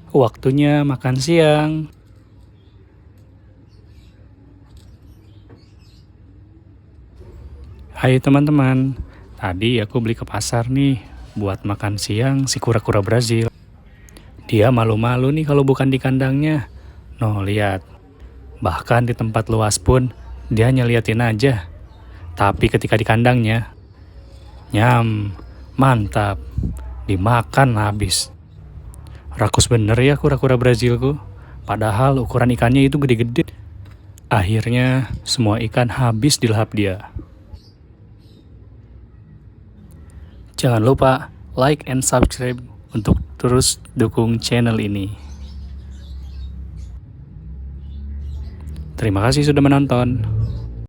Waktunya makan siang. Hai teman-teman, tadi aku beli ke pasar nih buat makan siang si kura-kura Brazil. Dia malu-malu nih kalau bukan di kandangnya. Noh, lihat. Bahkan di tempat luas pun dia nyeliatin aja. Tapi ketika di kandangnya, nyam, mantap, dimakan habis. Rakus bener ya kura-kura Brazilku. Padahal ukuran ikannya itu gede-gede. Akhirnya semua ikan habis dilahap dia. Jangan lupa like and subscribe untuk terus dukung channel ini. Terima kasih sudah menonton.